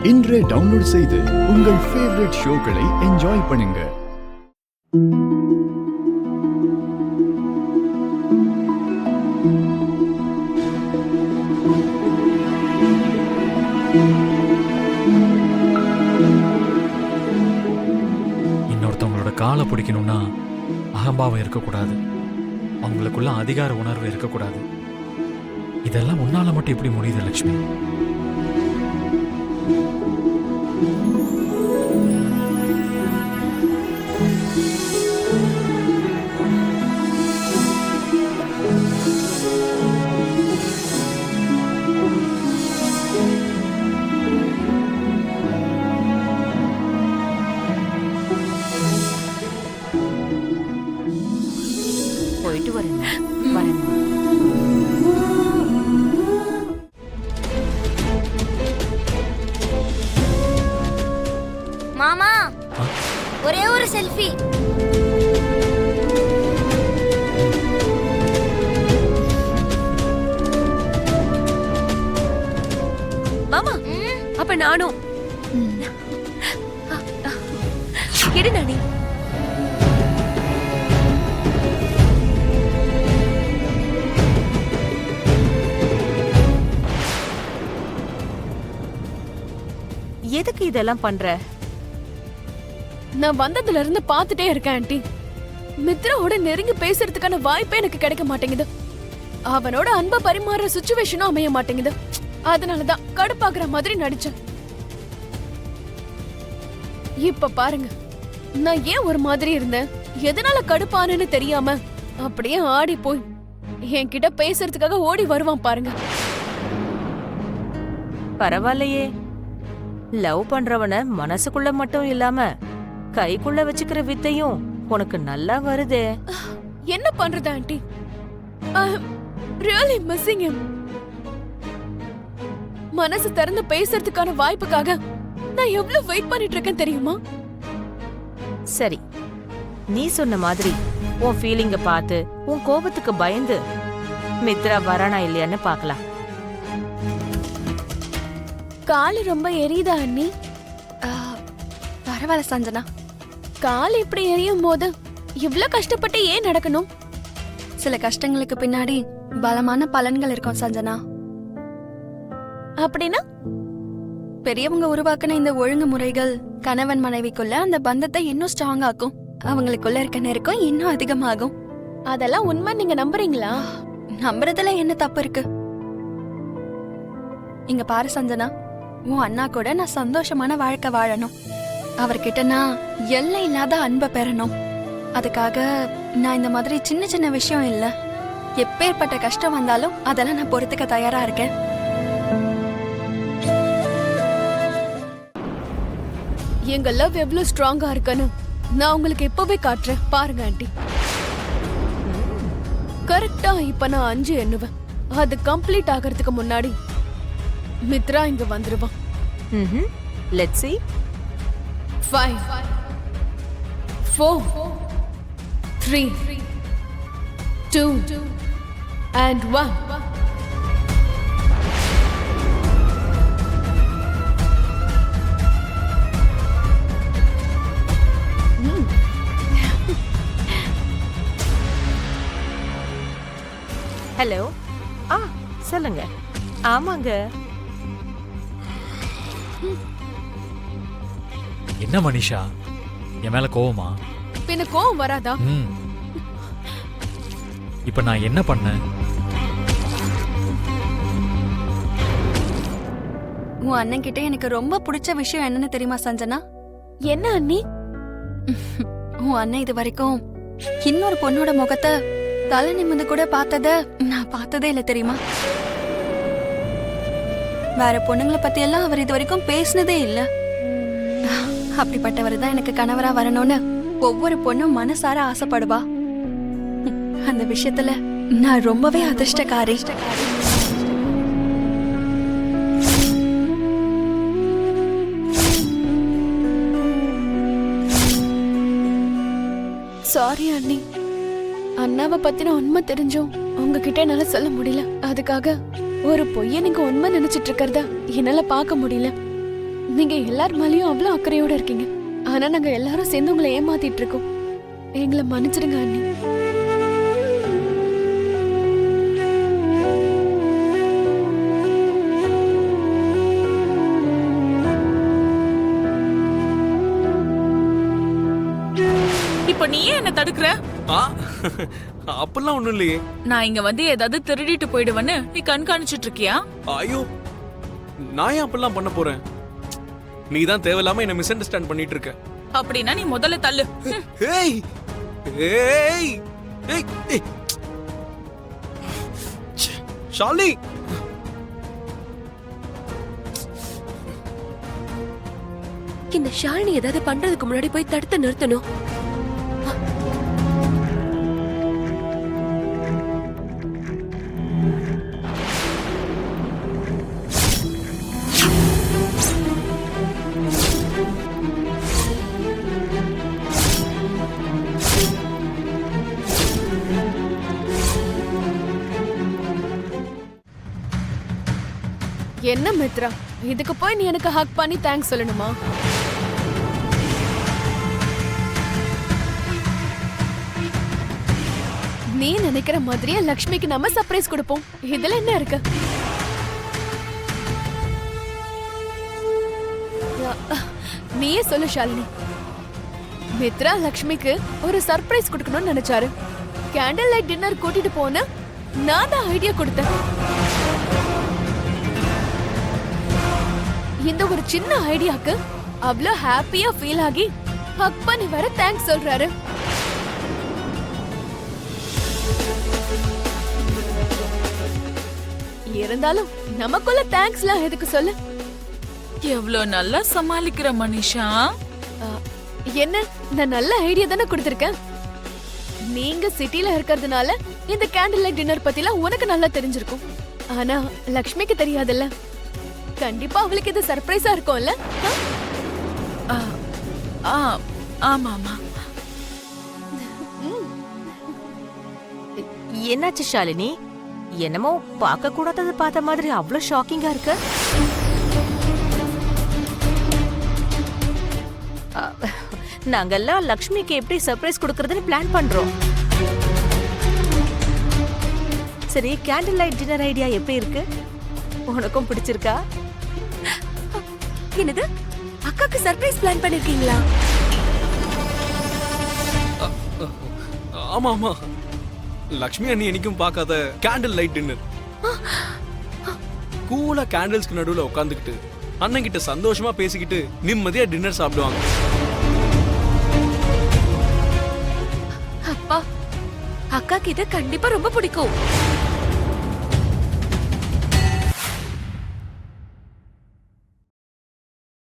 இன்றே டவுன்லோட் செய்து உங்கள் ஃபேவரட் ஷோக்களை என்ஜாய் பண்ணுங்க. இன்னொருத்தவங்களோட காலை பிடிக்கணும்னா அகம்பாவம் இருக்கக்கூடாது, அவங்களுக்குள்ள அதிகார உணர்வு இருக்கக்கூடாது. இதெல்லாம் உன்னால மட்டும் எப்படி முடியுது லட்சுமி? போயிட்டு வரேங்க. வரேங்க. மாமா, ஒரே ஒரு செல்ஃபி. மாமா, அப்ப நானும் எடு நானே. எதுக்கு இதெல்லாம் பண்ற? நான் வந்ததுல இருந்து பாத்துட்டே இருக்கேன் ஆண்டி. மித்ராவோட நெருங்கி பேசுறதுக்கான வாய்ப்பே எனக்கு கிடைக்க மாட்டேங்குது. அவனோட அன்பை பரிமாற சுச்சுவேஷனும் அமைய மாட்டேங்குது. அதனாலதான் கடுப்பாக்குற மாதிரி நடிச்சேன். இப்ப பாருங்க, நான் ஏன் ஒரு மாதிரி இருந்தேன், எதனால கடுப்பானேன்னு தெரியாம அப்படியே ஆடி போய் என்கிட்ட பேசுறதுக்காக ஓடி வருவான் பாருங்க. பரவாயில்லையே, லவ் பண்றவன மனசுக்குள்ள மட்டும் இல்லாம கைக்குள்ள வச்சுக்கிற வித்தையும் உனக்கு நல்லா வருதே. என்ன பண்றது ஆண்டி? Really missing him. மனசு திறந்து பேசுறதுக்கான வாய்ப்புக்காக நான் எவ்வளவு வெயிட் பண்ணிட்டு இருக்கேன் தெரியுமா? சரி, நீ சொன்ன மாதிரி உன் ஃபீலிங்க பார்த்து உன் கோபத்துக்கு பயந்து மித்ரா வரானா இல்லையான்னு பார்க்கலாம். காலு ரொம்ப எரியுதா அண்ணி? பரவாயில்ல சஞ்சனா. கால் இப்படி எரியும் போது இவ்ளோ கஷ்டப்பட்டு ஏன் நடக்கணும்? சில கஷ்டங்களுக்கு பின்னாடி பலமான பலன்கள் இருக்கும் சஞ்சனா. அப்படின்னா பெரியவங்க உருவாக்குன இந்த ஒழுங்குமுறைகள் கணவன் மனைவிக்குள்ள அந்த பந்தத்தை இன்னும் ஸ்ட்ராங் ஆக்கும். அவங்களுக்குள்ள இருக்க நெருக்கம் இன்னும் அதிகமாகும். அதெல்லாம் உண்மை நீங்க நம்புறீங்களா? நம்புறதுல என்ன தப்பு இருக்கு? இங்க பாரு சஞ்சனா, உன் அண்ணா கூட நான் சந்தோஷமான வாழ்க்கை வாழணும். அவர்கிட்ட நான் எல்லை இல்லாத அன்பை பெறணும். அதுக்காக நான் இந்த மாதிரி சின்ன சின்ன விஷயம் இல்ல, எப்பேற்பட்ட கஷ்டம் வந்தாலும் அதெல்லாம் நான் பொறுத்துக்க தயாரா இருக்கேன். எங்க லவ் எவ்வளவு ஸ்ட்ராங்கா இருக்குன்னு நான் உங்களுக்கு இப்பவே காட்டுறேன் பாருங்க ஆண்டி. கரெக்டா இப்ப நான் 5 எண்ணுவேன். அது கம்ப்ளீட் ஆகிறதுக்கு முன்னாடி மித்ரா இங்க வந்துருவான். Let's see. 5 4 3 2 and 1. ஹலோ. சொல்லுங்க. ஆமாங்க. என்ன மனிஷா, என் மேல கோவமா? பின்ன கோவம் வராதா? இப்ப நான் என்ன பண்ணேன்? உன் அண்ணன் கிட்ட எனக்கு ரொம்ப பிடிச்ச விஷயம் என்னன்னு தெரியுமா சஞ்சனா? என்ன அண்ணி? உன் அண்ணன் இது வரைக்கும் இன்னொரு பொண்ணோட முகத்தை தலை நிமிந்து கூட பார்த்தத நான் பார்த்ததே இல்ல தெரியுமா? வேற பொண்ணுங்களை பத்தி எல்லாம் அவர் இது வரைக்கும் பேசினதே இல்ல. அப்படிப்பட்டவர் தான் எனக்கு கணவரா வரணும்னு ஒவ்வொரு பொண்ணும் மனசார ஆசைப்படுவா. அந்த விஷயத்துல நான் ரொம்பவே அதிர்ஷ்டக்காரி. சாரி அண்ணி, அண்ணாவை பத்தின உண்மை தெரிஞ்சும் உங்ககிட்ட என்னால சொல்ல முடியல. அதுக்காக ஒரு பொய்ய நீங்க உண்மை நினைச்சிட்டு இருக்கிறத என்னால பார்க்க முடியல. நீங்க எல்லார் மேலயும் அவ்வளவு அக்கறையோட இருக்கீங்க. ஆனா நாங்க எல்லாரும் சேர்ந்து உங்களை ஏமாத்திட்டு இருக்கோம். எங்களை மன்னிச்சிடுங்க அண்ணி. இப்ப நீ ஏன் என்ன தடுக்கற? அப்பெல்லாம் ஒண்ணும் இல்லையே. நான் இங்க வந்து ஏதாவது திருடிட்டு போயிடுவேன்னு நீ கண்காணிச்சிட்டு இருக்கியா? ஐயோ, நான் ஏன் அப்பெல்லாம் பண்ண போறேன்? நீ தான் தேவையில்லாம என்ன மிஸ் அண்டர்ஸ்டாண்ட் பண்ணிட்டு இருக்க. அப்படின்னா நீ முதல்ல தள்ளு. ஏய் ஏய் ஏய் ஏய். ஷாலினி, இந்த ஷாலினி ஏதாவது பண்றதுக்கு முன்னாடி போய் தடுத்து நிறுத்தணும். என்ன மித்ரா, இதுக்கு போய் நீ எனக்கு ஹக் பண்ணி தேங்க்ஸ் சொல்லணுமா? நீ நினைக்கிற மாதிரியே லக்ஷ்மிக்கு நம்ம சர்ப்ரைஸ் கொடுப்போம். இதுல என்ன இருக்கு? நீயே சொல்லு ஷாலினி. மித்ரா லக்ஷ்மிக்கு ஒரு சர்ப்ரைஸ் கொடுக்கணும்னு நினைச்சாரு. கேண்டில் லைட் டின்னர் கூட்டிட்டு போன நான் தான் ஐடியா கொடுத்தேன். இந்த ஒரு சின்ன ஐடியாக்கு அவ்வளவு ஹாப்பியா ஃபீல் ஆகி ஹக் பண்ணி வர தேங்க்ஸ் சொல்றாரு. இருந்தாலும் நமக்குள்ள தேங்க்ஸ்லாம் எதுக்கு சொல்லு? எவ்வளவு நல்லா சமாளிக்கிற மனிஷா. என்ன, நான் நல்ல ஐடியா தானே கொடுத்திருக்கேன். நீங்க சிட்டில இருக்கிறதுனால இந்த கேண்டில் லைட் டின்னர் பத்திலாம் உனக்கு நல்லா தெரிஞ்சிருக்கும். ஆனா லக்ஷ்மிக்கு தெரியாதுல்ல. கண்டிப்பா அவளுக்கு இது சர்ப்ரைஸா இருக்கும்ல? ஆமா ஆமா. என்னாச்சு ஷாலினி? என்னமோ பார்க்க கூடாதது பார்த்த மாதிரி அவ்வளவு ஷாக்கிங்கா இருக்கு. நாங்கெல்லாம் லக்ஷ்மிக்கு எப்படி சர்ப்ரைஸ் கொடுக்கறதுன்னு பிளான் பண்றோம். சரி, கேண்டில் லைட் டின்னர் ஐடியா எப்படி இருக்கு? உனக்கும் பிடிச்சிருக்கா? என்னது, அக்காக்கு சர்ப்ரைஸ் பிளான் பண்ணிருக்கீங்களா? ஆமா ஆமா, லக்ஷ்மி அண்ணி என்னைக்கும் பார்க்காத கேண்டில் லைட் டின்னர். கூலா கேண்டில்ஸ்க்கு நடுவுல உட்காந்துக்கிட்டு அண்ணன் கிட்ட சந்தோஷமா பேசிக்கிட்டு நிம்மதியா டின்னர் சாப்பிடுவாங்க. அப்பா, அக்காக்கு இது கண்டிப்பா ரொம்ப பிடிக்கும்.